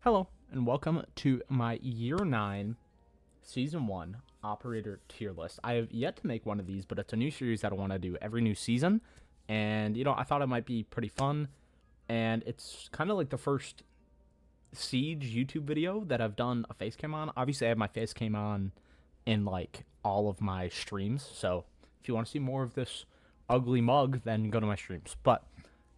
Hello, and welcome to my Year 9, Season 1 Operator Tier List. I have yet to make one of these, but it's a new series that I want to do every new season. And, I thought it might be pretty fun. And it's kind of like the first Siege YouTube video that I've done a face cam on. Obviously, I have my face cam on in, like, all of my streams. So, if you want to see more of this ugly mug, then go to my streams. But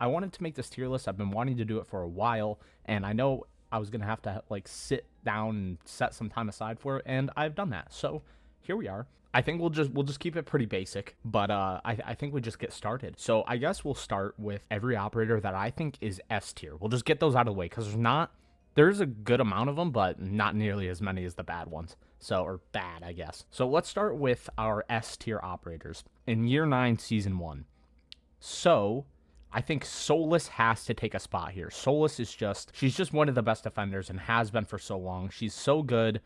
I wanted to make this tier list. I've been wanting to do it for a while, and I know I was going to have to like sit down and set some time aside for it, and I've done that. So here we are. I think we'll just keep it pretty basic, but I think we just get started. So I guess we'll start with every operator that I think is S tier. We'll just get those out of the way because there's a good amount of them, but not nearly as many as the bad ones. So, or bad, I guess. So let's start with our S tier operators in Year 9, Season 1. So I think Solus has to take a spot here. Solus is she's just one of the best defenders and has been for so long. She's so good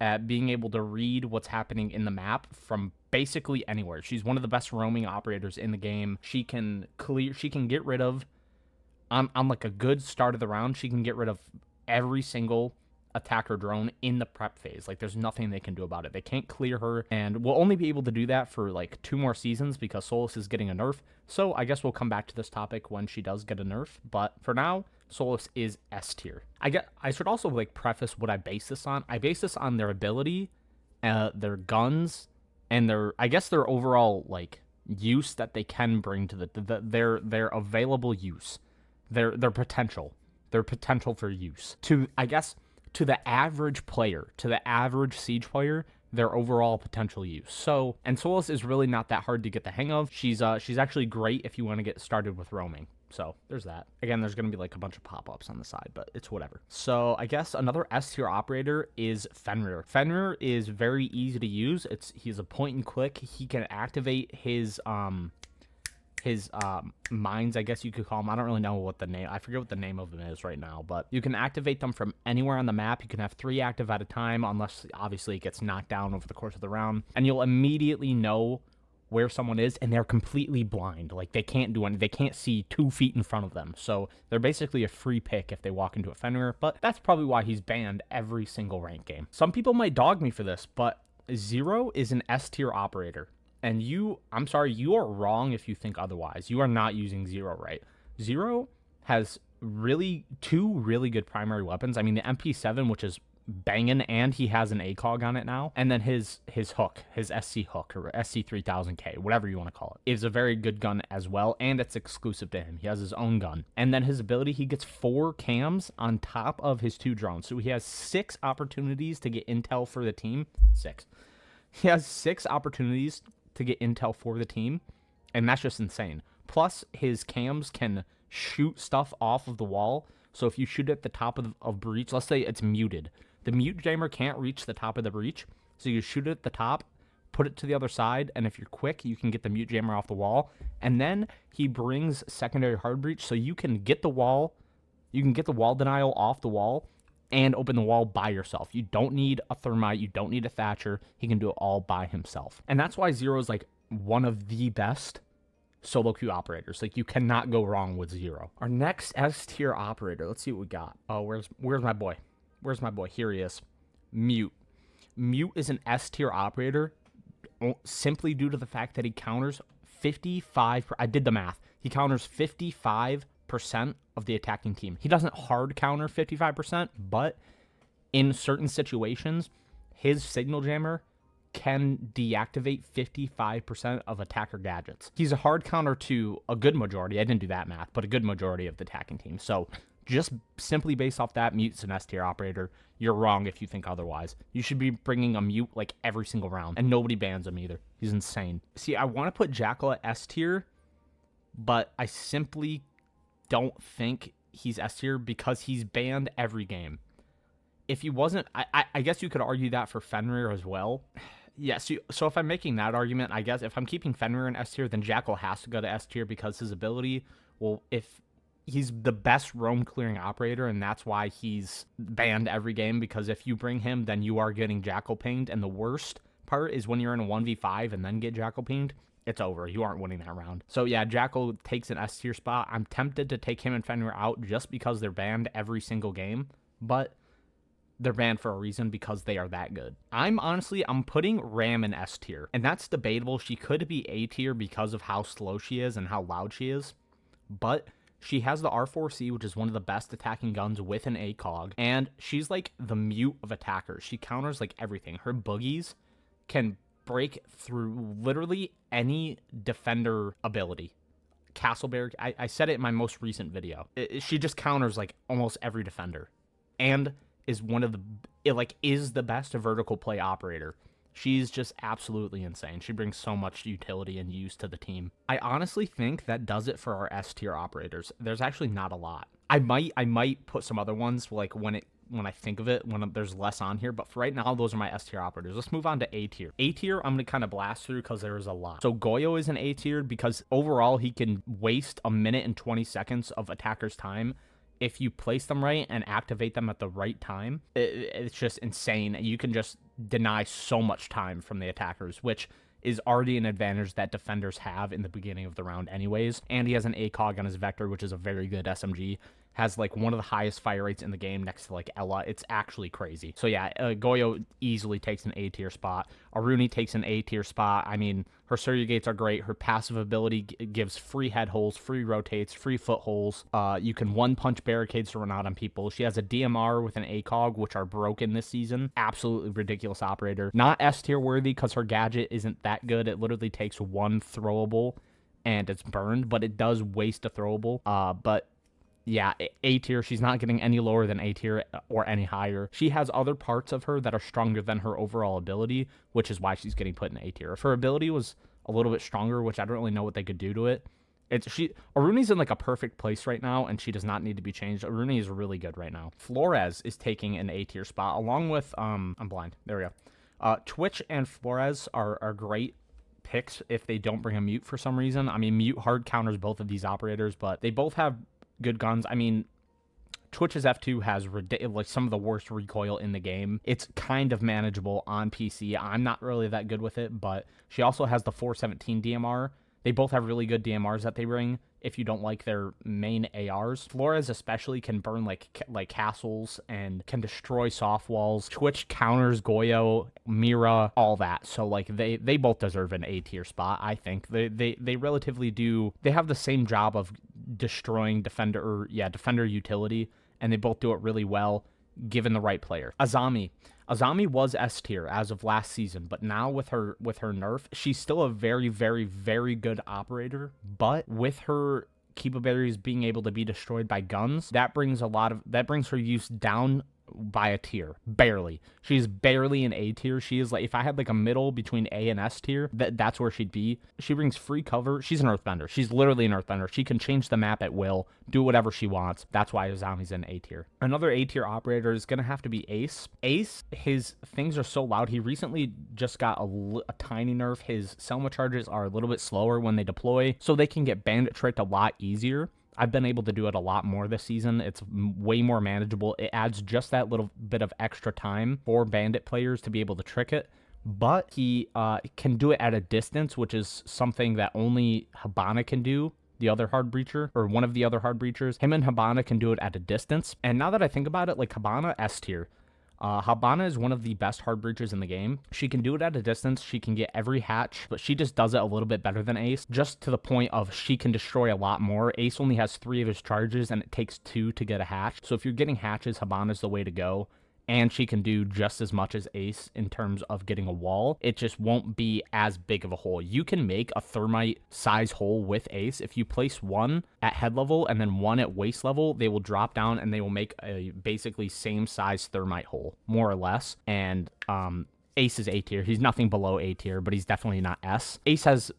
at being able to read what's happening in the map from basically anywhere. She's one of the best roaming operators in the game. She can get rid of, on like a good start of the round, she can get rid of every single attacker drone in the prep phase. Like, there's nothing they can do about it. They can't clear her, and we'll only be able to do that for like 2 more seasons because Solus is getting a nerf. So I guess we'll come back to this topic when she does get a nerf, but for now, Solus is S tier. I should also like preface what I base this on. I base this on their ability, their guns, and their overall like use that they can bring to their available use, their potential for use to the average player, to the average Siege player, their overall potential use. So, and Solus is really not that hard to get the hang of. She's actually great if you want to get started with roaming. So there's that. Again, there's going to be like a bunch of pop-ups on the side, but it's whatever. So I guess another S tier operator is Fenrir. Fenrir is very easy to use. He's a point and click. He can activate his mines, I guess you could call them. I don't really know what the name, I forget what the name of them is right now, but you can activate them from anywhere on the map. You can have 3 active at a time, unless obviously it gets knocked down over the course of the round, and you'll immediately know where someone is, and they're completely blind. Like, they can't do anything. They can't see 2 feet in front of them, so they're basically a free pick if they walk into a Fenrir, but that's probably why he's banned every single ranked game. Some people might dog me for this, but Zero is an S tier operator. And I'm sorry, you are wrong if you think otherwise. You are not using Zero right. Zero has 2 really good primary weapons. I mean, the MP7, which is banging, and he has an ACOG on it now. And then his hook, his SC hook, or SC3000K, whatever you want to call it, is a very good gun as well, and it's exclusive to him. He has his own gun. And then his ability, he gets 4 cams on top of his 2 drones. So he has 6 opportunities to get intel for the team. 6. He has 6 opportunities to get intel for the team, and that's just insane. Plus, his cams can shoot stuff off of the wall, so if you shoot at the top of breach, let's say it's muted, the mute jammer can't reach the top of the breach, so you shoot it at the top, put it to the other side, and if you're quick, you can get the mute jammer off the wall, and then he brings secondary hard breach, so you can get the wall denial off the wall, and open the wall by yourself. You don't need a Thermite. You don't need a Thatcher. He can do it all by himself. And that's why Zero is like one of the best solo queue operators. Like, you cannot go wrong with Zero. Our next S tier operator. Let's see what we got. Oh, where's my boy? Where's my boy? Here he is. Mute. Mute is an S tier operator simply due to the fact that he counters 55. I did the math. He counters 55% of the attacking team. He doesn't hard counter 55%, but in certain situations, his signal jammer can deactivate 55% of attacker gadgets. He's a hard counter to a good majority. I didn't do that math, but a good majority of the attacking team. So just simply based off that, Mute's an S tier operator. You're wrong if you think otherwise. You should be bringing a Mute like every single round, and nobody bans him either. He's insane. See, I want to put Jackal at S tier, but I simply don't think he's S tier because he's banned every game. If he wasn't, I guess you could argue that for Fenrir as well. Yes, so if I'm making that argument, I guess if I'm keeping Fenrir in S tier, then Jackal has to go to S tier because his ability, well, if he's the best roam clearing operator, and that's why he's banned every game, because if you bring him, then you are getting Jackal pinged, and the worst part is when you're in a 1v5 and then get Jackal pinged, it's over. You aren't winning that round. So yeah, Jackal takes an S tier spot. I'm tempted to take him and Fenrir out just because they're banned every single game, but they're banned for a reason because they are that good. I'm putting Ram in S tier, and that's debatable. She could be A tier because of how slow she is and how loud she is, but she has the R4C, which is one of the best attacking guns with an ACOG, and she's like the mute of attackers. She counters like everything. Her boogies can break through literally any defender ability. Castleberry, I said it in my most recent video. She just counters like almost every defender, and is is the best vertical play operator. She's just absolutely insane. She brings so much utility and use to the team. I honestly think that does it for our S tier operators. There's actually not a lot. I might put some other ones like when I think of it, when there's less on here, but for right now, those are my S tier operators. Let's move on to A tier. A tier, I'm going to kind of blast through because there is a lot. So Goyo is an A tier because overall, he can waste a minute and 20 seconds of attackers' time. If you place them right and activate them at the right time, it's just insane. You can just deny so much time from the attackers, which is already an advantage that defenders have in the beginning of the round anyways. And he has an ACOG on his Vector, which is a very good SMG. Has like one of the highest fire rates in the game next to like Ella. It's actually crazy. So yeah, Goyo easily takes an A tier spot. Aruni takes an A tier spot. I mean, her surrogates are great. Her passive ability gives free head holes, free rotates, free footholes. You can one punch barricades to run out on people. She has a DMR with an ACOG, which are broken this season. Absolutely ridiculous operator. Not S tier worthy because her gadget isn't that good. It literally takes one throwable and it's burned, but it does waste a throwable. But yeah, A tier. She's not getting any lower than A tier or any higher. She has other parts of her that are stronger than her overall ability, which is why she's getting put in A tier. If her ability was a little bit stronger, which I don't really know what they could do to it, Aruni's in like a perfect place right now, and she does not need to be changed. Aruni is really good right now. Flores is taking an A tier spot along with I'm blind. There we go. Twitch and Flores are great picks if they don't bring a mute for some reason. I mean, mute hard counters both of these operators, but they both have good guns. I mean, Twitch's F2 has like some of the worst recoil in the game. It's kind of manageable on PC. I'm not really that good with it, but she also has the 417 DMR. They both have really good DMRs that they bring if you don't like their main ARs. Flores especially can burn like castles and can destroy soft walls. Twitch counters Goyo, Mira, all that. So like they both deserve an A tier spot, I think. They relatively do. They have the same job of destroying defender utility, and they both do it really well given the right player. Azami was S tier as of last season, but now with her nerf, she's still a very, very, very good operator. But with her capabilities being able to be destroyed by guns, that brings her use down by a tier. Barely. She's barely an A tier. She is like, if I had like a middle between A and S tier, that's where she'd be. She brings free cover. She's an earthbender. She's literally an earthbender. She can change the map at will, do whatever she wants. That's why Azami's an A tier. Another A tier operator is gonna have to be Ace. Ace, his things are so loud. He recently just got a tiny nerf. His Selma charges are a little bit slower when they deploy, so they can get bandit tricked a lot easier. I've been able to do it a lot more this season. It's way more manageable. It adds just that little bit of extra time for bandit players to be able to trick it. But he can do it at a distance, which is something that only Habana can do, the other hard breacher, or one of the other hard breachers. Him and Habana can do it at a distance. And now that I think about it, like Habana, S tier. Habana is one of the best hard breachers in the game. She can do it at a distance. She can get every hatch, but she just does it a little bit better than Ace, just to the point of she can destroy a lot more. Ace only has 3 of his charges, and it takes 2 to get a hatch. So if you're getting hatches, Habana's the way to go. And she can do just as much as Ace in terms of getting a wall. It just won't be as big of a hole. You can make a thermite size hole with Ace. If you place 1 at head level and then 1 at waist level, they will drop down and they will make a basically same size thermite hole, more or less. And Ace is A tier. He's nothing below A tier, but he's definitely not S. Ace has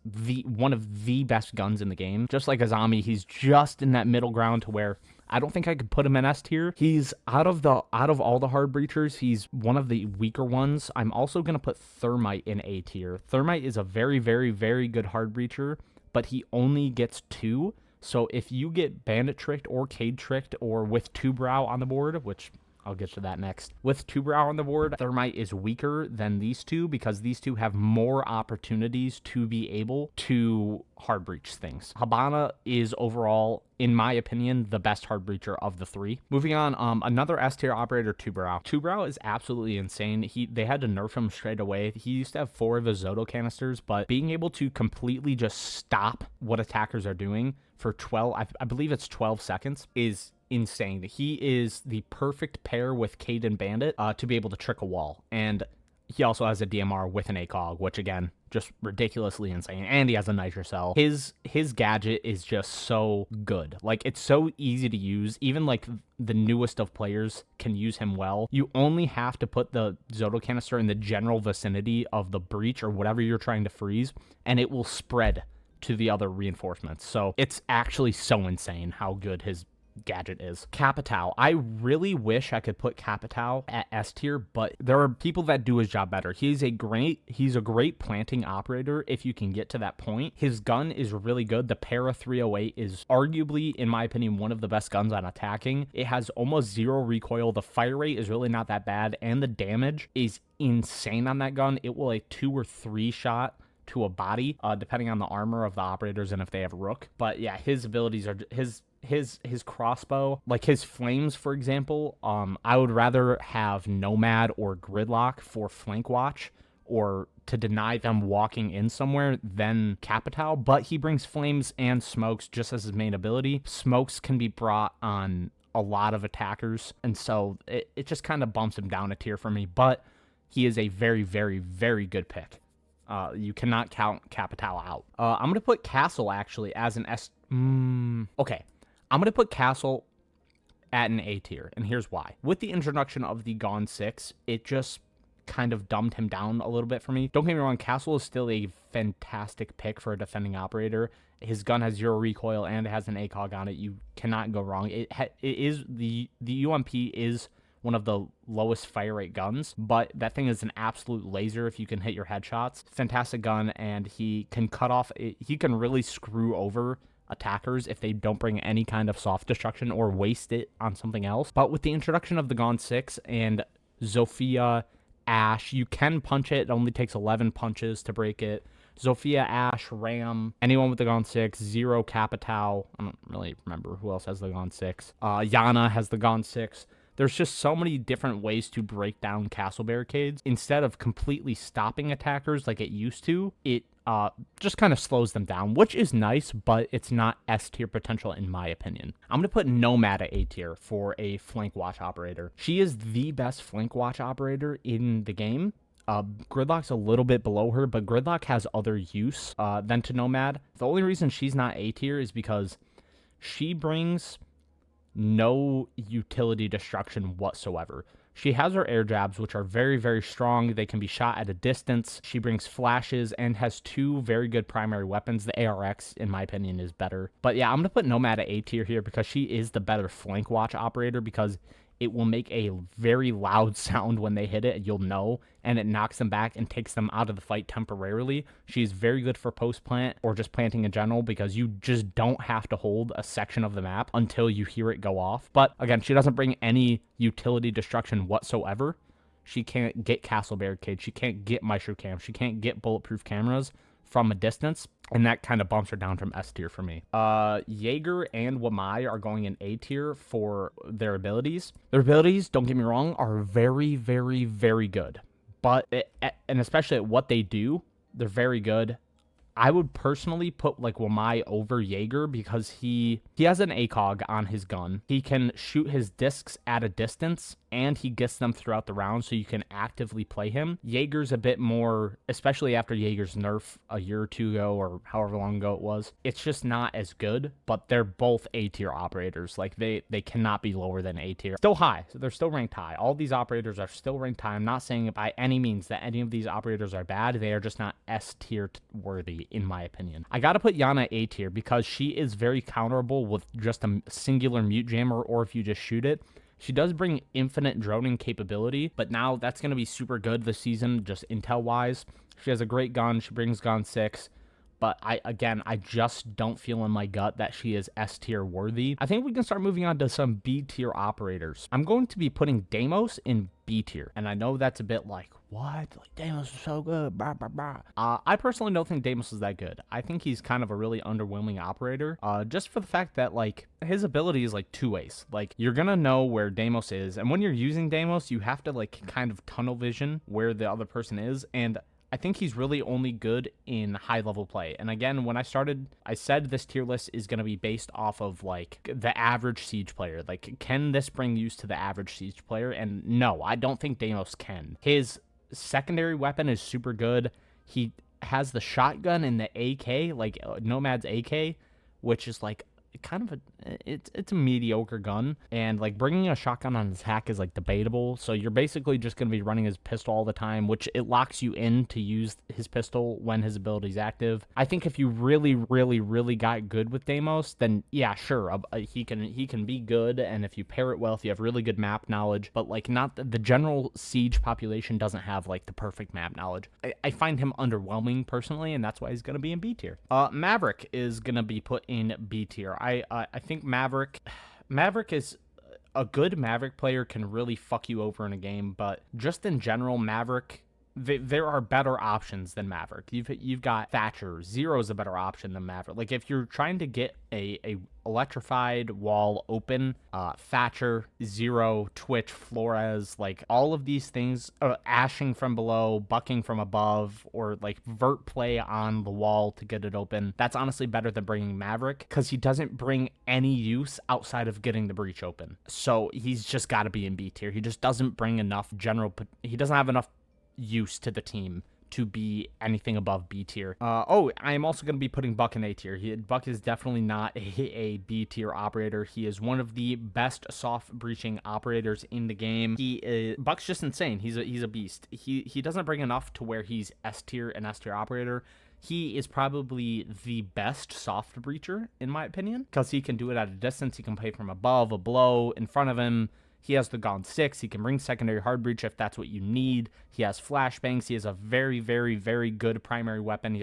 one of the best guns in the game. Just like Azami, he's just in that middle ground to where I don't think I could put him in S tier. He's out of all the hard breachers, he's one of the weaker ones. I'm also going to put Thermite in A tier. Thermite is a very, very, very good hard breacher, but he only gets 2. So if you get bandit tricked or Cade tricked or with 2 brow on the board, which I'll get to that next. With 2 brow on the board, Thermite is weaker than these two because these two have more opportunities to be able to hard breach things. Habana is overall in my opinion, the best hard breacher of the three. Moving on, another S tier operator, Two-Brow. Two-Brow is absolutely insane. They had to nerf him straight away. He used to have 4 of his Zoto canisters, but being able to completely just stop what attackers are doing for 12, I believe it's 12 seconds, is insane. He is the perfect pair with Cade and Bandit to be able to trick a wall. And he also has a DMR with an ACOG, which again, just ridiculously insane. And he has a Nitro Cell. His gadget is just so good. Like, it's so easy to use. Even like the newest of players can use him well. You only have to put the Zoto canister in the general vicinity of the breach or whatever you're trying to freeze, and it will spread to the other reinforcements. So it's actually so insane how good his gadget is. Capitao. I really wish I could put Capitao at S tier, but there are people that do his job better. He's a great planting operator if you can get to that point. His gun is really good. The Para 308 is arguably, in my opinion, one of the best guns on attacking. It has almost 0 recoil. The fire rate is really not that bad, and the damage is insane on that gun. It will a 2 or 3 shot to a body, depending on the armor of the operators and if they have Rook. But yeah, his abilities are his crossbow, like his flames, for example. I would rather have Nomad or Gridlock for flank watch or to deny them walking in somewhere than Capitao, but he brings flames and smokes just as his main ability. Smokes can be brought on a lot of attackers, and so it just kind of bumps him down a tier for me, but he is a very, very, very good pick. You cannot count Capitao out. I'm going to put Castle actually as an S. Okay. I'm going to put Castle at an A tier, and here's why. With the introduction of the Gone 6, it just kind of dumbed him down a little bit for me. Don't get me wrong, Castle is still a fantastic pick for a defending operator. His gun has 0 recoil and it has an ACOG on it. You cannot go wrong. It is the UMP is one of the lowest fire rate guns, but that thing is an absolute laser if you can hit your headshots. Fantastic gun, and he can cut off, he can really screw over attackers if they don't bring any kind of soft destruction or waste it on something else. But with the introduction of the Gone 6 and Zofia, Ash, you can punch it. It only takes 11 punches to break it. Zofia, Ash, Ram, anyone with the Gone 6, Zero, Capitao. I don't really remember who else has the Gone 6. Yana has the Gone 6. There's just so many different ways to break down castle barricades. Instead of completely stopping attackers like it used to, it just kind of slows them down, which is nice, but it's not S tier potential in my opinion. I'm going to put Nomad at A tier for a flank watch operator. She is the best flank watch operator in the game. Gridlock's a little bit below her, but Gridlock has other use than to Nomad. The only reason she's not A tier is because she brings no utility destruction whatsoever. She has her air jabs, which are very, very strong. They can be shot at a distance. She brings flashes and has 2 very good primary weapons. The ARX, in my opinion, is better. But yeah, I'm going to put Nomad at A tier here because she is the better flank watch operator, because it will make a very loud sound when they hit it, you'll know, and it knocks them back and takes them out of the fight temporarily. She's very good for post-plant or just planting in general, because you just don't have to hold a section of the map until you hear it go off. But again, she doesn't bring any utility destruction whatsoever. She can't get castle barricade. She can't get maestro cam. She can't get bulletproof cameras from a distance, and that kind of bumps her down from S tier for me. Jaeger and Wamai are going in A tier for their abilities. Their abilities, don't get me wrong, are very, very, very good. But, and especially at what they do, they're very good. I would personally put like Wamai over Jaeger because he has an ACOG on his gun. He can shoot his discs at a distance, and he gets them throughout the round, so you can actively play him. Jaeger's a bit more, especially after Jaeger's nerf a year or 2 ago, or however long ago it was. It's just not as good, but they're both A tier operators. Like they cannot be lower than A tier. Still high, so they're still ranked high. All these operators are still ranked high. I'm not saying by any means that any of these operators are bad. They are just not S tier worthy, in my opinion. I gotta put Yana A tier because she is very counterable with just a singular mute jammer, or if you just shoot it. She does bring infinite droning capability, but now that's going to be super good this season, just intel-wise. She has a great gun. She brings Gun 6, but I just don't feel in my gut that she is S tier worthy. I think we can start moving on to some B tier operators. I'm going to be putting Deimos in B tier, and I know that's a bit like, what? Like, Deimos is so good, blah, blah, blah. I personally don't think Deimos is that good. I think he's kind of a really underwhelming operator, just for the fact that, like, his ability is, like, two ways. Like, you're gonna know where Deimos is, and when you're using Deimos, you have to, like, kind of tunnel vision where the other person is, and I think he's really only good in high-level play. And again, when I started, I said this tier list is going to be based off of, like, the average Siege player. Like, can this bring use to the average Siege player? And no, I don't think Deimos can. His secondary weapon is super good. He has the shotgun and the AK, like, Nomad's AK, which is, like, kind of it's a mediocre gun, and like bringing a shotgun on his hack is like debatable. So you're basically just going to be running his pistol all the time, which it locks you in to use his pistol when his ability is active. I think if you really got good with Deimos, then yeah, sure, he can be good, and if you pair it well, if you have really good map knowledge, but like not the general Siege population doesn't have like the perfect map knowledge. I find him underwhelming personally, and that's why he's going to be in B tier. Maverick is going to be put in B tier. I think Maverick is a good Maverick player can really fuck you over in a game, but just in general, Maverick, there are better options than Maverick. You've got Thatcher. Zero is a better option than Maverick. Like if you're trying to get a electrified wall open, Thatcher, Zero, Twitch, Flores, like all of these things, ashing from below, bucking from above, or like vert play on the wall to get it open. That's honestly better than bringing Maverick, because he doesn't bring any use outside of getting the breach open. So he's just got to be in B tier. He just doesn't bring enough he doesn't have enough use to the team to be anything above B tier. I am also going to be putting Buck in A tier. Buck is definitely not a B tier operator. He is one of the best soft breaching operators in the game. Buck's just insane. He's a beast. He doesn't bring enough to where he's S tier and S tier operator. He is probably the best soft breacher in my opinion, because he can do it at a distance. He can play from above, a blow, in front of him. He has the Gaunt 6. He can bring secondary hard breach if that's what you need. He has flashbangs. He has a very good primary weapon. He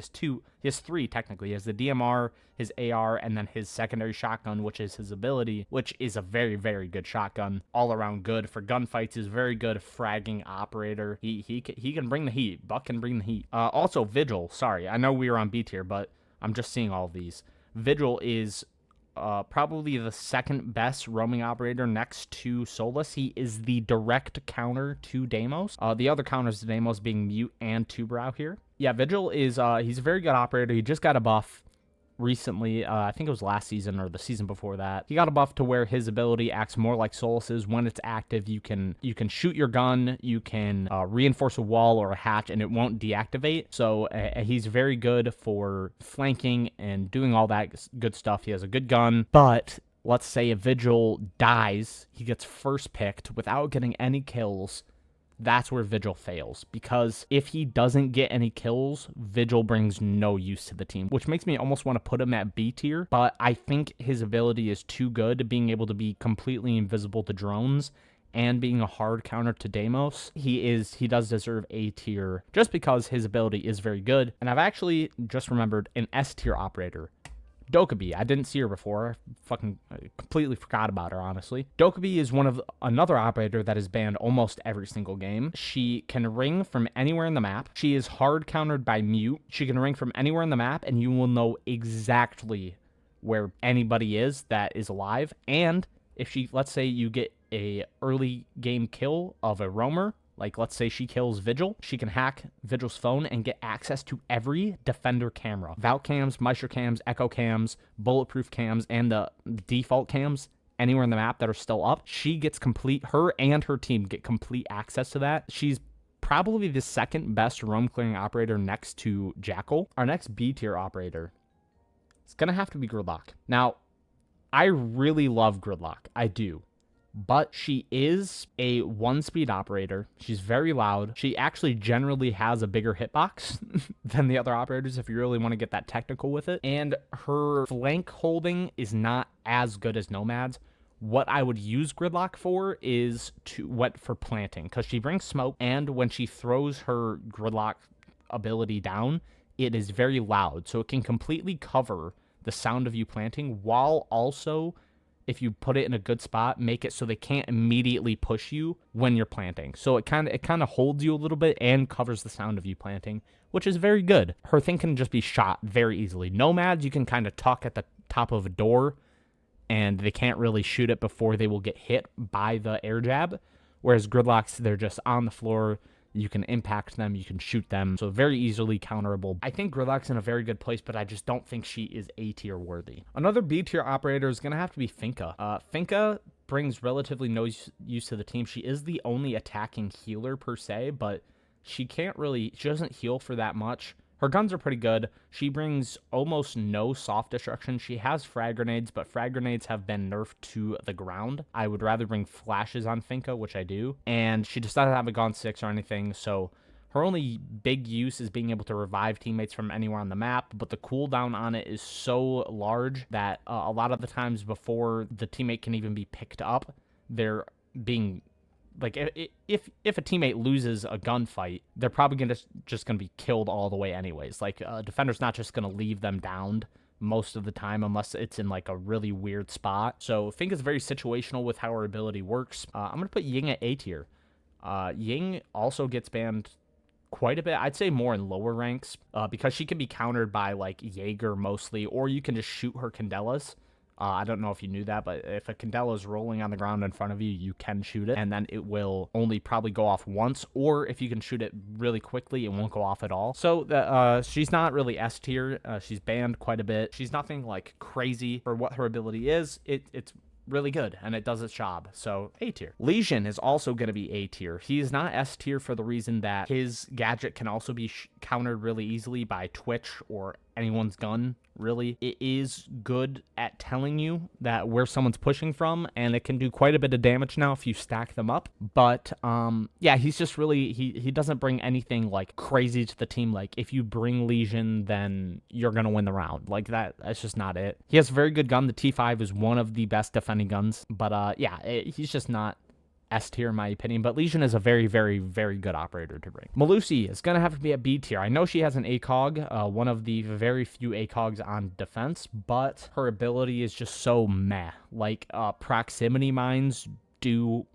has three technically. He has the DMR, his AR, and then his secondary shotgun, which is his ability, which is a very good shotgun. All around good for gunfights. He's a very good fragging operator. He can bring the heat. Buck can bring the heat. Also Vigil. Sorry, I know we were on B tier, but I'm just seeing all of these. Vigil is probably the second best roaming operator next to Solus. He is the direct counter to Deimos. The other counters to Deimos being Mute and Two-Brow here. Yeah, Vigil is, he's a very good operator. He just got a buff recently. I think it was last season or the season before that. He got a buff to where his ability acts more like Solus's. When it's active, you can shoot your gun, you can reinforce a wall or a hatch, and it won't deactivate. So he's very good for flanking and doing all that good stuff. He has a good gun, but let's say a Vigil dies, he gets first picked without getting any kills. That's where Vigil fails, because if he doesn't get any kills, Vigil brings no use to the team, which makes me almost want to put him at B tier, but I think his ability is too good, being able to be completely invisible to drones and being a hard counter to Deimos. He does deserve A tier just because his ability is very good. And I've actually just remembered an S tier operator. Dokkaebi. I didn't see her before. I completely forgot about her, honestly. Dokkaebi is another operator that is banned almost every single game. She can ring from anywhere in the map. She is hard countered by Mute. She can ring from anywhere in the map, and you will know exactly where anybody is that is alive. And if let's say you get a early game kill of a roamer, like let's say she kills Vigil, she can hack Vigil's phone and get access to every defender camera. Vault cams, Meister cams, Echo cams, bulletproof cams, and the default cams anywhere in the map that are still up. Her and her team get complete access to that. She's probably the second best roam clearing operator next to Jackal. Our next B tier operator is going to have to be Gridlock. Now, I really love Gridlock. I do. But she is a one-speed operator. She's very loud. She actually generally has a bigger hitbox than the other operators if you really want to get that technical with it. And her flank holding is not as good as Nomad's. What I would use Gridlock for is for planting, because she brings smoke, and when she throws her Gridlock ability down, it is very loud, so it can completely cover the sound of you planting, while also, if you put it in a good spot, make it so they can't immediately push you when you're planting. So it kind of holds you a little bit and covers the sound of you planting, which is very good. Her thing can just be shot very easily. Nomads, you can kind of tuck at the top of a door, and they can't really shoot it before they will get hit by the air jab. Whereas Gridlocks, they're just on the floor. You can impact them, you can shoot them, so very easily counterable. I think Gridlock's in a very good place, but I just don't think she is A tier worthy. Another B tier operator is going to have to be Finka. Finka brings relatively no use to the team. She is the only attacking healer per se, but she doesn't heal for that much. Her guns are pretty good. She brings almost no soft destruction. She has frag grenades, but frag grenades have been nerfed to the ground. I would rather bring flashes on Finka, which I do. And she just doesn't have a Gaunt 6 or anything, so her only big use is being able to revive teammates from anywhere on the map, but the cooldown on it is so large that a lot of the times before the teammate can even be picked up, they're being... Like, if a teammate loses a gunfight, they're probably just gonna be killed all the way anyways. Like, a defender's not just gonna leave them downed most of the time unless it's in, like, a really weird spot. So, I think it's very situational with how her ability works. I'm gonna put Ying at A tier. Ying also gets banned quite a bit. I'd say more in lower ranks, because she can be countered by, like, Jaeger mostly, or you can just shoot her Candelas. I don't know if you knew that, but if a Candela is rolling on the ground in front of you, you can shoot it, and then it will only probably go off once, or if you can shoot it really quickly, it won't go off at all. So she's not really S tier. She's banned quite a bit. She's nothing like crazy for what her ability is. It's really good, and it does its job, so A tier. Lesion is also going to be A tier. He is not S tier for the reason that his gadget can also be countered really easily by Twitch or anyone's gun, really. It is good at telling you that where someone's pushing from, and it can do quite a bit of damage now if you stack them up. But yeah, he's just really, he doesn't bring anything like crazy to the team. Like, if you bring Lesion, then you're gonna win the round. Like, that's just not it. He has a very good gun. The T5 is one of the best defending guns, but yeah, he's just not S tier in my opinion, but Lesion is a very, very, very good operator to bring. Melusi is going to have to be at B tier. I know she has an ACOG, one of the very few ACOGs on defense, but her ability is just so meh. Like, proximity mines do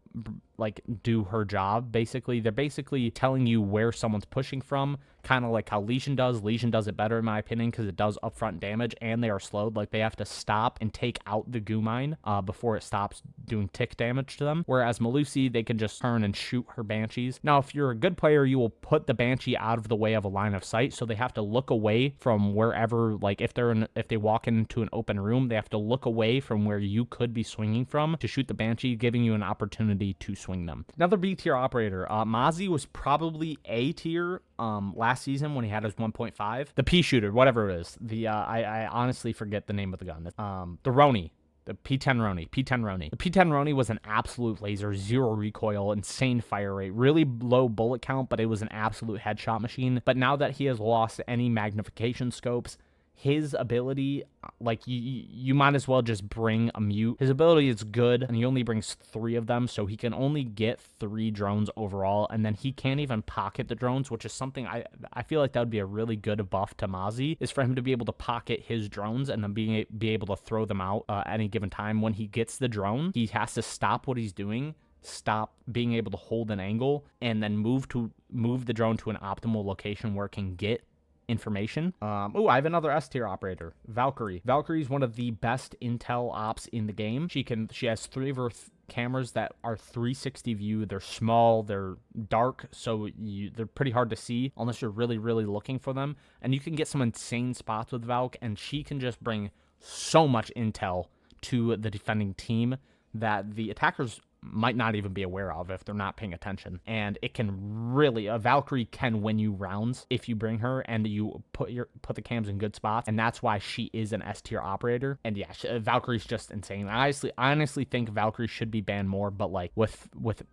her job, basically. They're basically telling you where someone's pushing from, kind of like how Lesion does. Lesion does it better, in my opinion, because it does upfront damage, and they are slowed. Like, they have to stop and take out the goo mine before it stops doing tick damage to them. Whereas Melusi, they can just turn and shoot her Banshees. Now, if you're a good player, you will put the Banshee out of the way of a line of sight, so they have to look away from wherever, like, if they walk into an open room, they have to look away from where you could be swinging from to shoot the Banshee, giving you an opportunity to swing them. Another B tier operator, Mozzie was probably A tier last season when he had his 1.5. The pea shooter, whatever it is. I honestly forget the name of the gun. The Roni. The P10 Roni. The P10 Roni was an absolute laser, zero recoil, insane fire rate, really low bullet count, but it was an absolute headshot machine. But now that he has lost any magnification scopes, his ability, like, you might as well just bring a mute. His ability is good, and he only brings 3 of them, so he can only get 3 drones overall, and then he can't even pocket the drones, which is something I feel like that would be a really good buff to Mozzie, is for him to be able to pocket his drones and then be able to throw them out at any given time. When he gets the drone, he has to stop what he's doing, stop being able to hold an angle, and then move the drone to an optimal location where it can get information. I have another S tier operator, Valkyrie. Valkyrie is one of the best intel ops in the game. She has 3 of her cameras that are 360 view. They're small, they're dark, so they're pretty hard to see unless you're really, really looking for them. And you can get some insane spots with Valk, and she can just bring so much intel to the defending team that the attackers might not even be aware of if they're not paying attention. And it can really, a Valkyrie can win you rounds if you bring her and you put the cams in good spots, and that's why she is an S tier operator. And yeah, Valkyrie's just insane. I honestly think Valkyrie should be banned more, but like with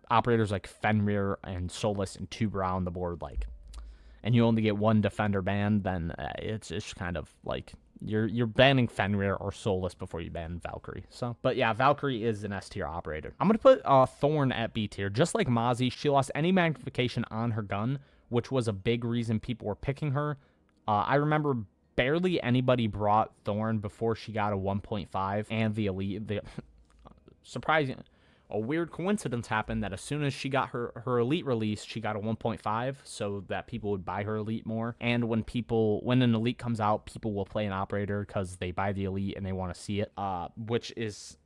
operators like Fenrir and Solus and Tuber on the board, like, and you only get 1 defender banned, then it's kind of like you're banning Fenrir or Solus before you ban Valkyrie. So, but yeah, Valkyrie is an S tier operator. I'm gonna put Thorn at B tier. Just like Mozzie, she lost any magnification on her gun, which was a big reason people were picking her. I remember barely anybody brought Thorn before she got a 1.5, and the elite. The surprising, a weird coincidence happened that as soon as she got her elite release, she got a 1.5, so that people would buy her elite more. And when an elite comes out, people will play an operator because they buy the elite and they want to see it. Which is,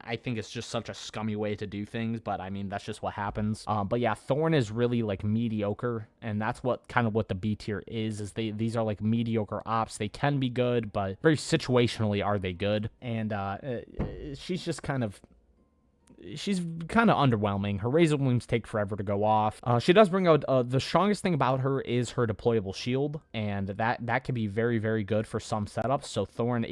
I think it's just such a scummy way to do things, but I mean, that's just what happens. But yeah, Thorn is really like mediocre, and that's what the B tier is these are like mediocre ops. They can be good, but very situationally are they good. And she's just she's kind of underwhelming. Her razor blooms take forever to go off. She does bring out the strongest thing about her is her deployable shield, and that can be very, very good for some setups. So Thorn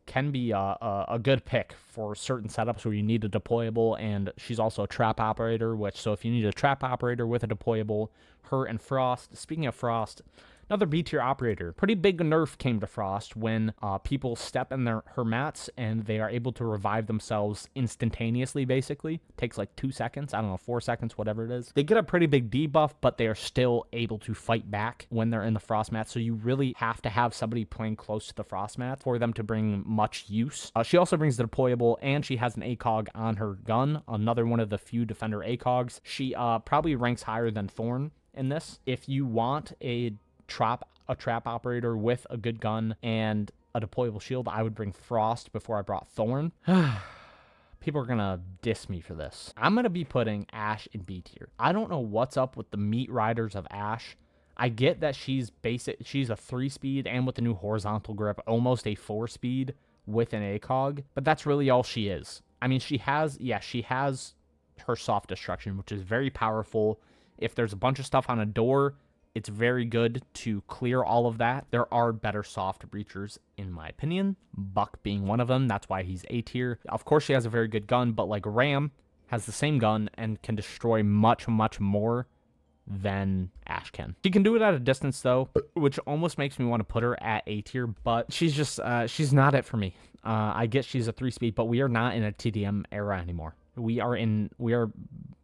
can be a good pick for certain setups where you need a deployable, and she's also a trap operator. So if you need a trap operator with a deployable, her and Frost. Speaking of Frost, another B tier operator. Pretty big nerf came to Frost when people step in her mats and they are able to revive themselves instantaneously, basically. Takes like 2 seconds, I don't know, 4 seconds, whatever it is. They get a pretty big debuff, but they are still able to fight back when they're in the Frost mat, so you really have to have somebody playing close to the Frost mat for them to bring much use. She also brings the deployable, and she has an ACOG on her gun, another one of the few defender ACOGs. She probably ranks higher than Thorn in this. If you want a trap operator with a good gun and a deployable shield, I would bring Frost before I brought Thorn. People are gonna diss me for this. I'm gonna be putting Ashe in B tier. I don't know what's up with the meat riders of Ashe. I get that she's a 3-speed, and with the new horizontal grip, almost a 4-speed with an ACOG, but that's really all she is. I mean, she has her soft destruction, which is very powerful. If there's a bunch of stuff on a door, it's very good to clear all of that. There are better soft breachers, in my opinion. Buck being one of them. That's why he's A tier. Of course, she has a very good gun, but like Ram has the same gun and can destroy much, much more than Ashe can. She can do it at a distance, though, which almost makes me want to put her at A tier, but she's just, she's not it for me. I get she's a 3-speed, but we are not in a TDM era anymore. We are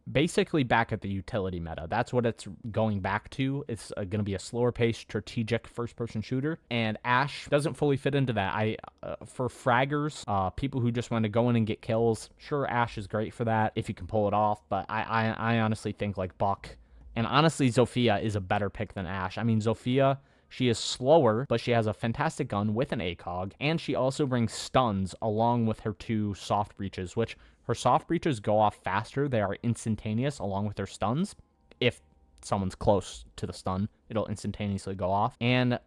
basically back at the utility meta. That's what it's going back to. It's going to be a slower paced, strategic first-person shooter, and Ashe doesn't fully fit into that. For fraggers, people who just want to go in and get kills, sure, Ashe is great for that if you can pull it off, but I honestly think like Buck, and honestly Zofia is a better pick than Ashe. I mean, Zofia, she is slower, but she has a fantastic gun with an ACOG, and she also brings stuns along with her 2 soft breaches, which her soft breaches go off faster. They are instantaneous along with her stuns. If someone's close to the stun, it'll instantaneously go off. And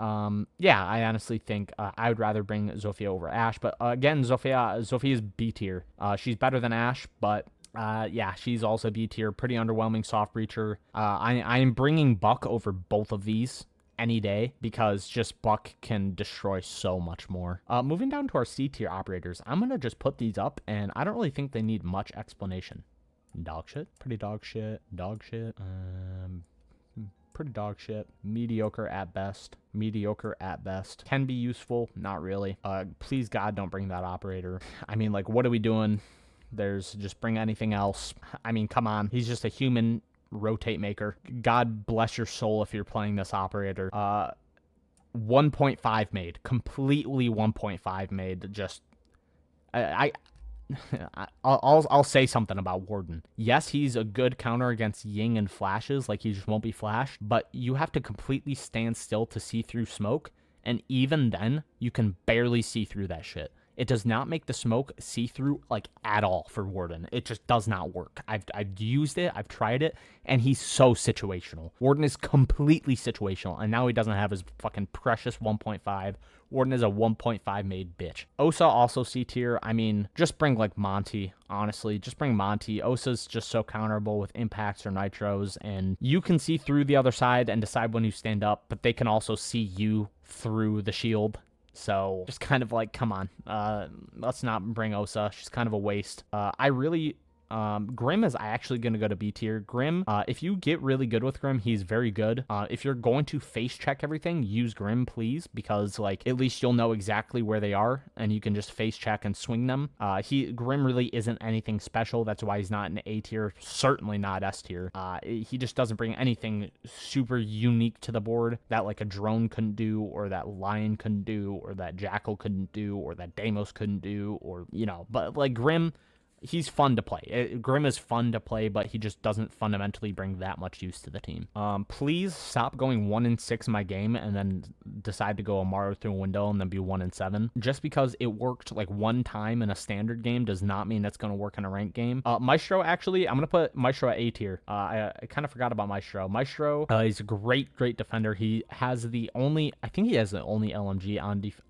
yeah, I honestly think I would rather bring Zofia over Ashe. But again, Zofia's B tier. She's better than Ashe, but yeah, she's also B tier. Pretty underwhelming soft breacher. I am bringing Buck over both of these any day, because just Buck can destroy so much more. Moving down to our C tier operators, I'm gonna just put these up, and I don't really think they need much explanation. Dog shit, pretty dog shit, pretty dog shit, mediocre at best, can be useful, not really. Please God, don't bring that operator. I mean, like, what are we doing? Just bring anything else. I mean, come on, he's just a human rotate maker. God bless your soul if you're playing this operator. 1.5 made, completely 1.5 made. Just I'll say something about Warden. Yes, he's a good counter against Ying and flashes, like he just won't be flashed, but you have to completely stand still to see through smoke, and even then you can barely see through that shit. It does not make the smoke see-through, like, at all for Warden. It just does not work. I've used it, I've tried it, and he's so situational. Warden is completely situational, and now he doesn't have his fucking precious 1.5. Warden is a 1.5 made bitch. Osa also C tier. I mean, just bring, like, Monty, honestly. Just bring Monty. Osa's just so counterable with impacts or nitros, and you can see through the other side and decide when you stand up, but they can also see you through the shield. So just kind of like, come on, let's not bring Osa. She's kind of a waste. I really Grim is actually going to go to B tier. Grim, if you get really good with Grim, he's very good. If you're going to face check everything, use Grim, please, because like at least you'll know exactly where they are and you can just face check and swing them. Grim really isn't anything special. That's why he's not an A tier, certainly not S tier. He just doesn't bring anything super unique to the board that like a drone couldn't do, or that lion couldn't do, or that jackal couldn't do, or that Deimos couldn't do, or, you know, but like Grim, he's fun to play. Grim is fun to play, but he just doesn't fundamentally bring that much use to the team. Please stop going 1-6 in my game and then decide to go Amaru through a window and then be 1-7. Just because it worked like one time in a standard game does not mean it's going to work in a ranked game. Maestro, actually, I'm going to put Maestro at A tier. I kind of forgot about Maestro. Maestro is a great defender. He has the only, I think he has the only LMG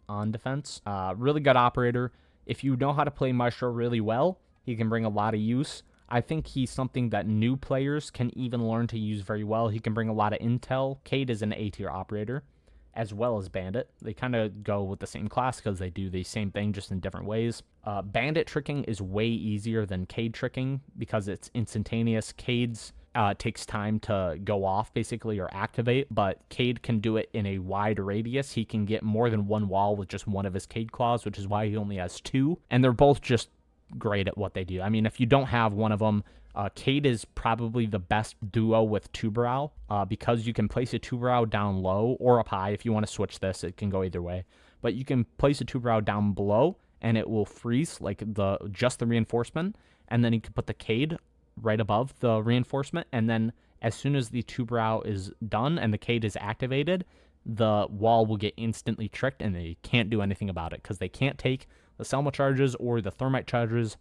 on defense. Really good operator. If you know how to play Maestro really well, he can bring a lot of use. I think he's something that new players can even learn to use very well. He can bring a lot of intel. Cade is an A tier operator, as well as Bandit. They kind of go with the same class because they do the same thing just in different ways. Bandit tricking is way easier than Cade tricking because it's instantaneous. Cade's takes time to go off, basically, or activate, but Cade can do it in a wide radius. He can get more than one wall with just one of his Cade claws, which is why he only has 2, and they're both just great at what they do. I mean, if you don't have one of them, Cade is probably the best duo with Tubarão, because you can place a Tubarão down low or up high. If you want to switch this, it can go either way, but you can place a Tubarão down below and it will freeze like just the reinforcement, and then you can put the Cade right above the reinforcement, and then as soon as the Tubarão is done and the Cade is activated, the wall will get instantly tricked and they can't do anything about it because they can't take the Selma charges or the thermite charges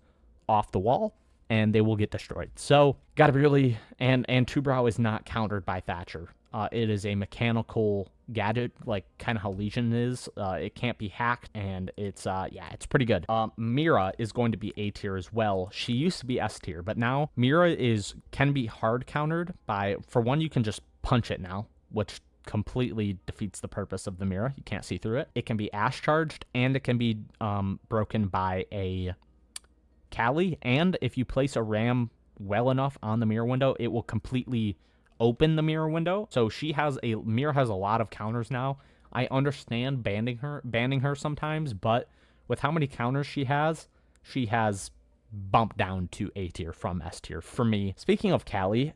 off the wall, and they will get destroyed. So, gotta be really, and Tubarão is not countered by Thatcher. It is a mechanical gadget, like kind of how Legion is. It can't be hacked, and it's, yeah, it's pretty good. Mira is going to be A tier as well. She used to be S tier, but now Mira can be hard countered by, for one, you can just punch it now, which completely defeats the purpose of the Mira. You can't see through it. It can be Ash charged, and it can be broken by a Kali, and if you place a ram well enough on the mirror window, it will completely open the mirror window. So Mira has a lot of counters now. I understand banning her sometimes, but with how many counters she has bumped down to A tier from S tier for me. Speaking of Kali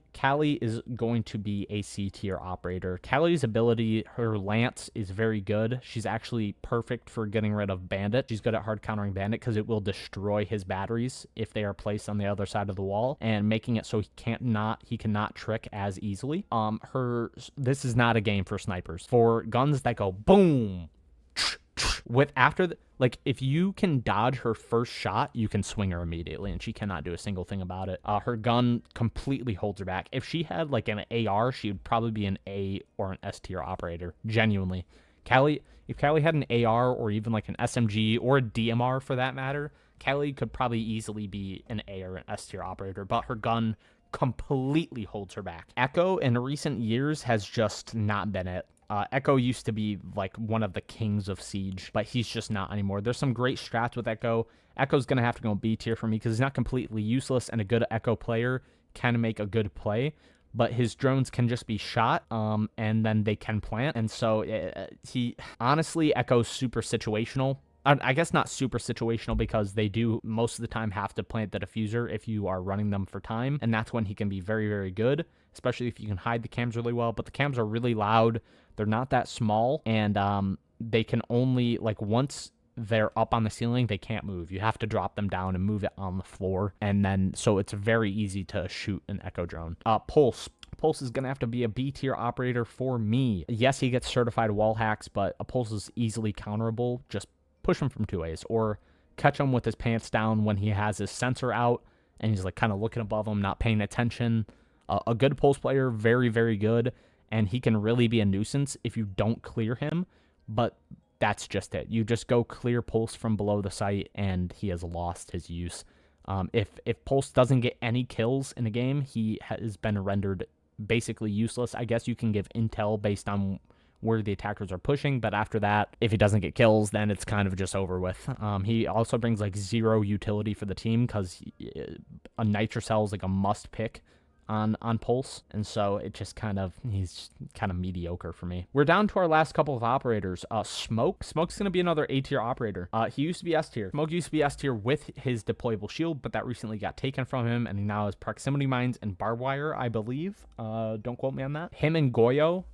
is going to be a C tier operator. Kali's ability, her lance is very good. She's actually perfect for getting rid of Bandit. She's good at hard countering Bandit because it will destroy his batteries if they are placed on the other side of the wall, and making it so he cannot trick as easily. This is not a game for snipers. For guns that go boom, if you can dodge her first shot, you can swing her immediately, and she cannot do a single thing about it. Her gun completely holds her back. If she had like an AR, she would probably be an A or an S tier operator. Genuinely, if Kali had an AR or even like an SMG or a DMR for that matter, Kali could probably easily be an A or an S tier operator. But her gun completely holds her back. Echo in recent years has just not been it. Echo used to be like one of the kings of Siege, but he's just not anymore. There's some great strats with Echo. Echo's going to have to go B tier for me because he's not completely useless, and a good Echo player can make a good play, but his drones can just be shot, and then they can plant, and so honestly, Echo's super situational. I guess not super situational because they do most of the time have to plant the diffuser if you are running them for time, and that's when he can be very, very good, especially if you can hide the cams really well. But the cams are really loud. They're not that small, and they can only, like, once they're up on the ceiling, they can't move. You have to drop them down and move it on the floor, and then so it's very easy to shoot an Echo drone. Pulse is going to have to be a B tier operator for me. Yes, he gets certified wall hacks, but a Pulse is easily counterable. Just push him from 2 ways, or catch him with his pants down when he has his sensor out and he's like kind of looking above him, not paying attention. A good Pulse player, very, very good, and he can really be a nuisance if you don't clear him, but that's just it. You just go clear Pulse from below the site and he has lost his use. If Pulse doesn't get any kills in a game, he has been rendered basically useless. I guess you can give intel based on where the attackers are pushing, but after that, if he doesn't get kills, then it's kind of just over with. He also brings like 0 utility for the team because a Nitrocell is like a must pick on Pulse, and so it just he's kind of mediocre for me. We're down to our last couple of operators. Smoke's gonna be another A tier operator. He used to be S tier. Smoke used to be S tier with his deployable shield, but that recently got taken from him, and he now has proximity mines and barbed wire, I believe. Don't quote me on that. Him and Goyo,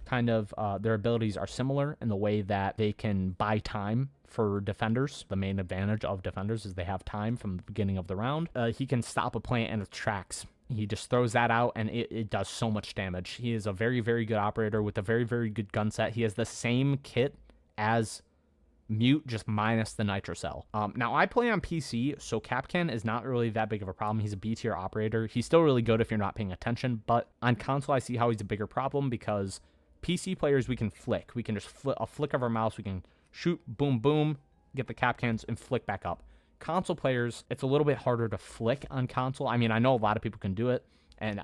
their abilities are similar in the way that they can buy time for defenders. The main advantage of defenders is they have time from the beginning of the round. He can stop a plant in its tracks. He just throws that out, and it does so much damage. He is a very, very good operator with a very, very good gun set. He has the same kit as Mute, just minus the Nitrocell. Now, I play on PC, so Kapkan is not really that big of a problem. He's a B tier operator. He's still really good if you're not paying attention, but on console, I see how he's a bigger problem because PC players, we can flick. We can just a flick of our mouse. We can shoot, boom, boom, get the Kapkans, and flick back up. Console players, it's a little bit harder to flick on console. I mean, I know a lot of people can do it, and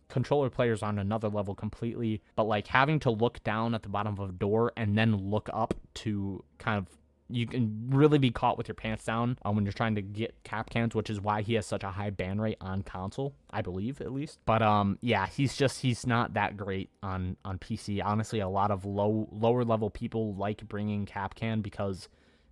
controller players on another level completely, but like having to look down at the bottom of a door and then look up to you can really be caught with your pants down when you're trying to get Kapkans, which is why he has such a high ban rate on console, I believe, at least. But yeah, he's not that great on PC. Honestly, a lot of lower level people like bringing Kapkan because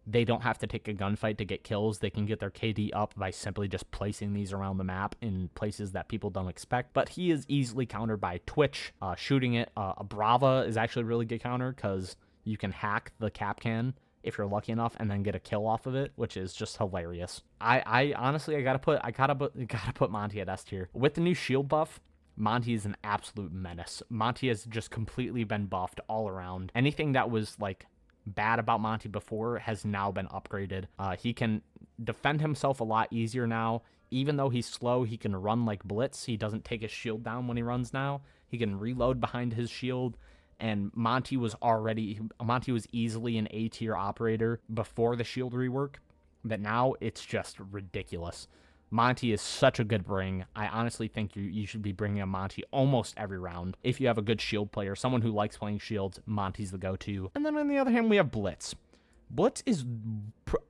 they don't have to take a gunfight to get kills. They can get their KD up by simply just placing these around the map in places that people don't expect. But he is easily countered by Twitch, shooting it. A Brava is actually a really good counter because you can hack the Kapkan if you're lucky enough and then get a kill off of it, which is just hilarious. I honestly, I gotta put Monty at S tier. With the new shield buff, Monty is an absolute menace. Monty has just completely been buffed all around. Anything that was like bad about Monty before has now been upgraded. He can defend himself a lot easier now. Even though he's slow, he can run like Blitz. He doesn't take his shield down when he runs now. He can reload behind his shield. And Monty was easily an A tier operator before the shield rework, but now it's just ridiculous. Monty is such a good bring. I honestly think you should be bringing a Monty almost every round. If you have a good shield player, someone who likes playing shields, Monty's the go-to. And then on the other hand, we have Blitz. Blitz is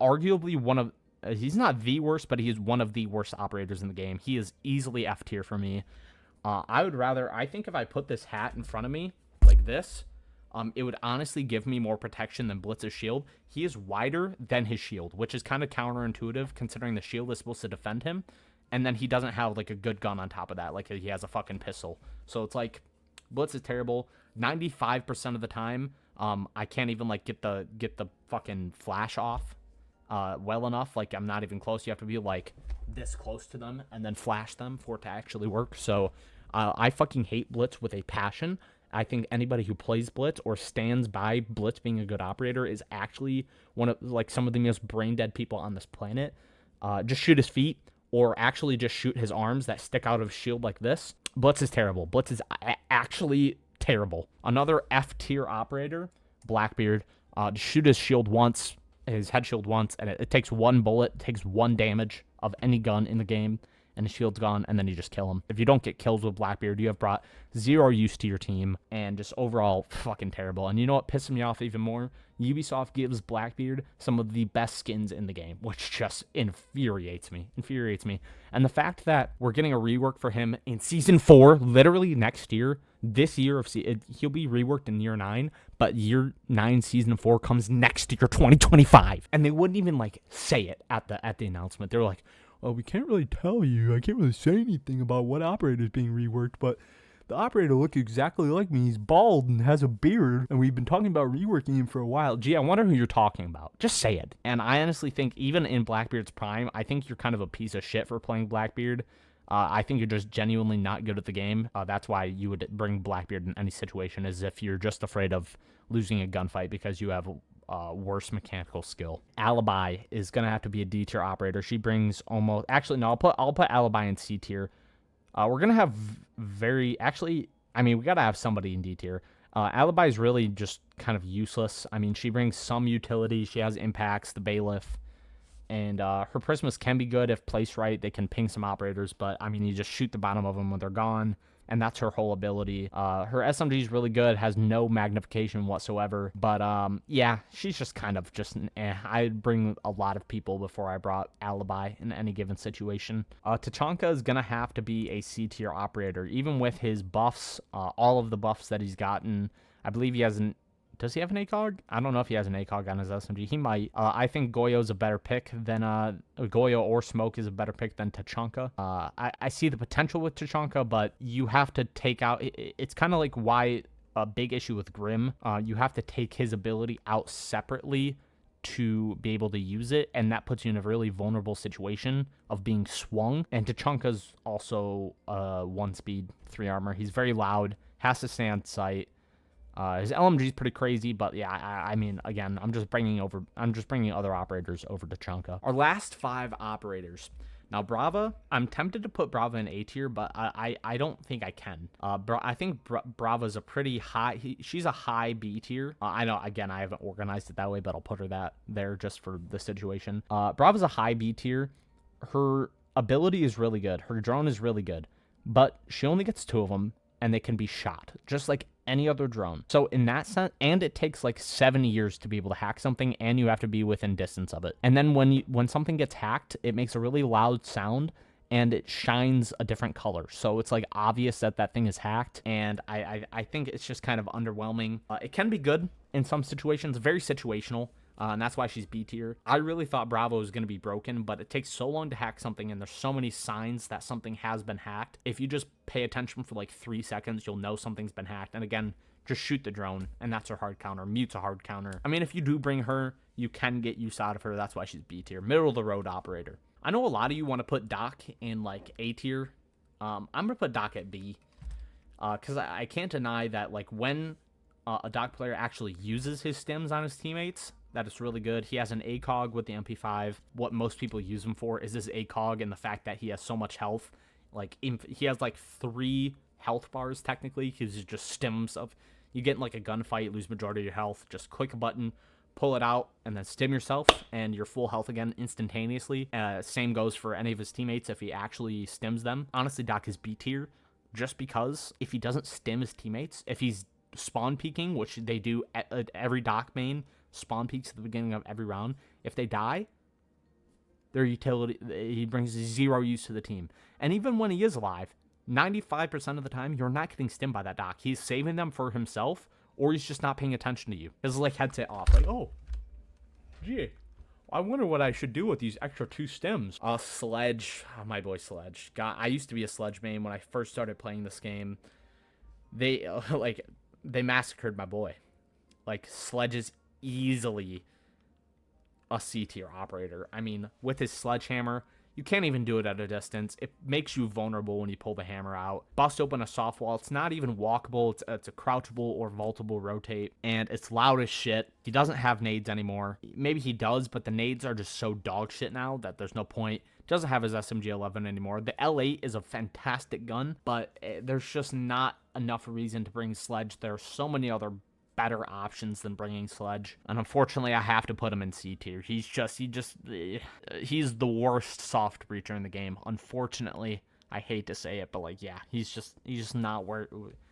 arguably he's not the worst, but he is one of the worst operators in the game. He is easily F tier for me. I think if I put this hat in front of me like this, it would honestly give me more protection than Blitz's shield. He is wider than his shield, which is kind of counterintuitive considering the shield is supposed to defend him. And then he doesn't have like a good gun on top of that. Like he has a fucking pistol. So it's like Blitz is terrible. 95% of the time, I can't even like get the fucking flash off well enough. Like I'm not even close. You have to be like this close to them and then flash them for it to actually work. So I fucking hate Blitz with a passion. I think anybody who plays Blitz or stands by Blitz being a good operator is actually one of like some of the most brain dead people on this planet. Just shoot his feet or actually just shoot his arms that stick out of his shield like this. Blitz is terrible. Blitz is actually terrible. Another F tier operator, Blackbeard, shoot his shield once, his head shield once, and it takes one bullet, takes one damage of any gun in the game, and his shield's gone, and then you just kill him. If you don't get kills with Blackbeard, you have brought 0 use to your team, and just overall fucking terrible. And you know what pisses me off even more? Ubisoft gives Blackbeard some of the best skins in the game, which just infuriates me. And the fact that we're getting a rework for him in Season 4, literally next year, this year, he'll be reworked in Year 9, but Year 9 Season 4 comes next year, 2025. And they wouldn't even, like, say it at the announcement. They were like, well, we can't really tell you. I can't really say anything about what operator is being reworked, but the operator looks exactly like me. He's bald and has a beard, and we've been talking about reworking him for a while. Gee, I wonder who you're talking about. Just say it. And I honestly think, even in Blackbeard's prime, I think you're kind of a piece of shit for playing Blackbeard. I think you're just genuinely not good at the game. That's why you would bring Blackbeard in any situation, as if you're just afraid of losing a gunfight because you have worse mechanical skill. Alibi is gonna have to be a D tier operator. She brings almost. Actually, no. I'll put Alibi in C tier. We're gonna have we gotta have somebody in D tier. Alibi is really just kind of useless. I mean, she brings some utility. She has impacts, the bailiff, and her Prismas can be good if placed right. They can ping some operators, but I mean, you just shoot the bottom of them when they're gone. and that's her whole ability. Her SMG is really good, has no magnification whatsoever, but yeah, she's just kind of just an eh. I'd bring a lot of people before I brought Alibi in any given situation. Tachanka is gonna have to be a C tier operator, even with his buffs, all of the buffs that he's gotten. I believe he has an does he have an ACOG? I don't know if he has an ACOG on his SMG. He might. I think Goyo's a better pick than Goyo, or Smoke is a better pick than Tachanka. I see the potential with Tachanka, but you have to take out. It's kind of like why a big issue with Grim. You have to take his ability out separately to be able to use it, and that puts you in a really vulnerable situation of being swung. And Tachanka's also 1 speed, 3 armor. He's very loud, has to stay on sight. His LMG is pretty crazy, but yeah, I mean, again, I'm just bringing other operators over to Tachanka. Our last 5 operators. Now, Brava, I'm tempted to put Brava in A tier, but I don't think I can. I think Brava's a pretty high, she's a high B tier. I know, again, I haven't organized it that way, but I'll put her there just for the situation. Brava's a high B tier. Her ability is really good. Her drone is really good, but she only gets 2 of them, and they can be shot, just like any other drone. So in that sense, and it takes like 70 years to be able to hack something, and you have to be within distance of it. And then when something gets hacked, it makes a really loud sound, and it shines a different color. So it's like obvious that that thing is hacked, and I think it's just kind of underwhelming. It can be good in some situations, very situational. And that's why she's B tier. I really thought Bravo was going to be broken, but it takes so long to hack something, and there's so many signs that something has been hacked. If you just pay attention for like 3 seconds, you'll know something's been hacked. And again, just shoot the drone, and that's her hard counter. Mute's a hard counter. I mean, if you do bring her, you can get use out of her. That's why she's B tier. Middle of the road operator. I know a lot of you want to put Doc in like A tier. I'm going to put Doc at B, because I can't deny that like when a Doc player actually uses his stims on his teammates, that is really good. He has an ACOG with the MP5. What most people use him for is his ACOG and the fact that he has so much health. Like, he has like 3 health bars technically, because he just stims of. You get in like a gunfight, lose majority of your health, just click a button, pull it out, and then stim yourself, and you're full health again instantaneously. Same goes for any of his teammates if he actually stims them. Honestly, Doc is B tier, just because if he doesn't stim his teammates, if he's spawn peeking, which they do at every Doc main, spawn peeks at the beginning of every round. If they die, their utility, he brings 0 use to the team. And even when he is alive, 95% of the time, you're not getting stimmed by that Doc. He's saving them for himself, or he's just not paying attention to you. His like headset off, like, oh, gee, I wonder what I should do with these extra 2 stims. Sledge, my boy Sledge. God, I used to be a Sledge main when I first started playing this game. They they massacred my boy. Like, Sledge is easily a C tier operator. I mean, with his sledgehammer, you can't even do it at a distance. It makes you vulnerable when you pull the hammer out. Bust open a soft wall. It's not even walkable. It's a crouchable or vaultable rotate, and it's loud as shit. He doesn't have nades anymore. Maybe he does, but the nades are just so dog shit now that there's no point. Doesn't have his SMG-11 anymore. The L8 is a fantastic gun, but there's just not enough reason to bring Sledge. There are so many other better options than bringing Sledge, and unfortunately I have to put him in C tier. He's the worst soft breacher in the game. Unfortunately, I hate to say it, but like, yeah, he's just not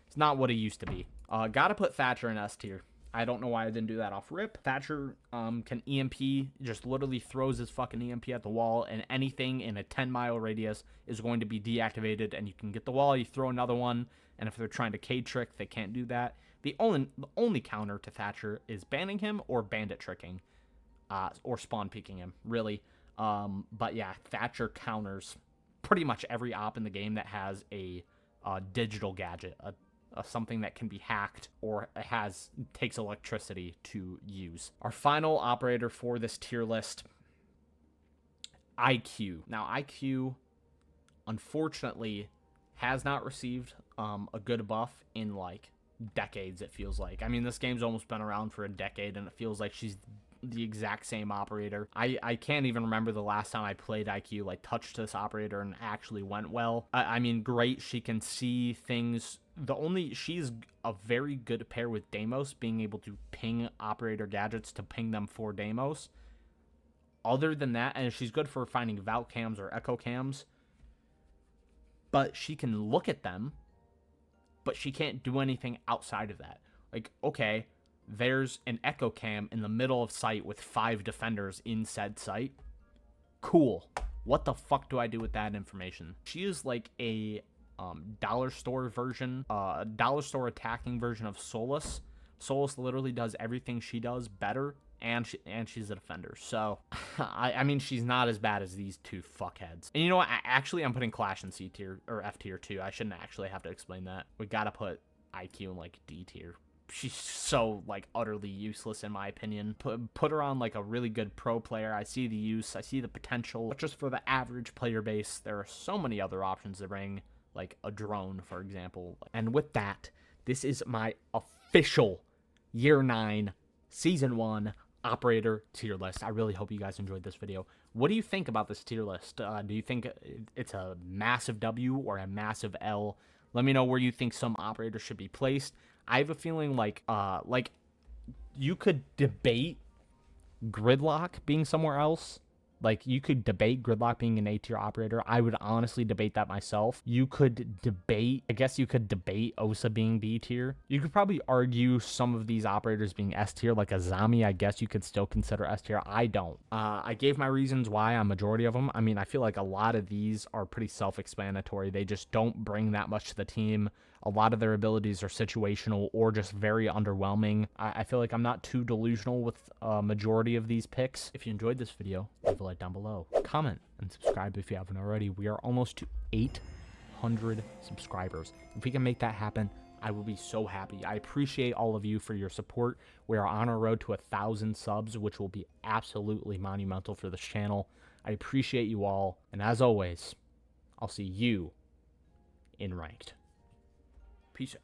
it's not what he used to be. Gotta put Thatcher in S tier. I don't know why I didn't do that off rip. Thatcher can EMP, just literally throws his fucking EMP at the wall, and anything in a 10-mile radius is going to be deactivated, and you can get the wall, you throw another one, and if they're trying to K-trick, they can't do that. The only counter to Thatcher is banning him or bandit tricking, or spawn peeking him, really. But yeah, Thatcher counters pretty much every op in the game that has a digital gadget, something that can be hacked or takes electricity to use. Our final operator for this tier list, IQ. Now, IQ, unfortunately, has not received a good buff in like decades, it feels like. I mean, this game's almost been around for a decade, and it feels like she's the exact same operator. I can't even remember the last time I played IQ, like touched this operator and actually went well. I mean, great, she can see things. She's a very good pair with Deimos, being able to ping operator gadgets to ping them for Deimos. Other than that, and she's good for finding Valk cams or Echo cams, but she can look at them but she can't do anything outside of that. Like, okay, there's an echo cam in the middle of site with 5 defenders in said site. Cool. What the fuck do I do with that information? She is like a dollar store version, dollar store attacking version of Solus. Solus literally does everything she does better, and she's a defender. So, I mean, she's not as bad as these 2 fuckheads. And you know what? Actually, I'm putting Clash in C tier, or F tier too. I shouldn't actually have to explain that. We gotta put IQ in, like, D tier. She's so, like, utterly useless in my opinion. Put her on, like, a really good pro player. I see the use, I see the potential. But just for the average player base, there are so many other options to bring, like a drone, for example. And with that, this is my official Year 9 Season 1 operator tier list. I really hope you guys enjoyed this video. What do you think about this tier list? Do you think it's a massive W or a massive L? Let me know where you think some operators should be placed. I have a feeling like you could debate Gridlock being somewhere else. Like, you could debate Gridlock being an A-tier operator. I would honestly debate that myself. You could debate, I guess you could debate Osa being B-tier. You could probably argue some of these operators being S-tier, like Azami, I guess you could still consider S-tier. I don't. I gave my reasons why on majority of them. I mean, I feel like a lot of these are pretty self-explanatory. They just don't bring that much to the team. A lot of their abilities are situational or just very underwhelming. I feel like I'm not too delusional with a majority of these picks. If you enjoyed this video, leave a like down below. Comment and subscribe if you haven't already. We are almost to 800 subscribers. If we can make that happen, I will be so happy. I appreciate all of you for your support. We are on our road to 1,000 subs, which will be absolutely monumental for this channel. I appreciate you all. And as always, I'll see you in ranked. Peace out.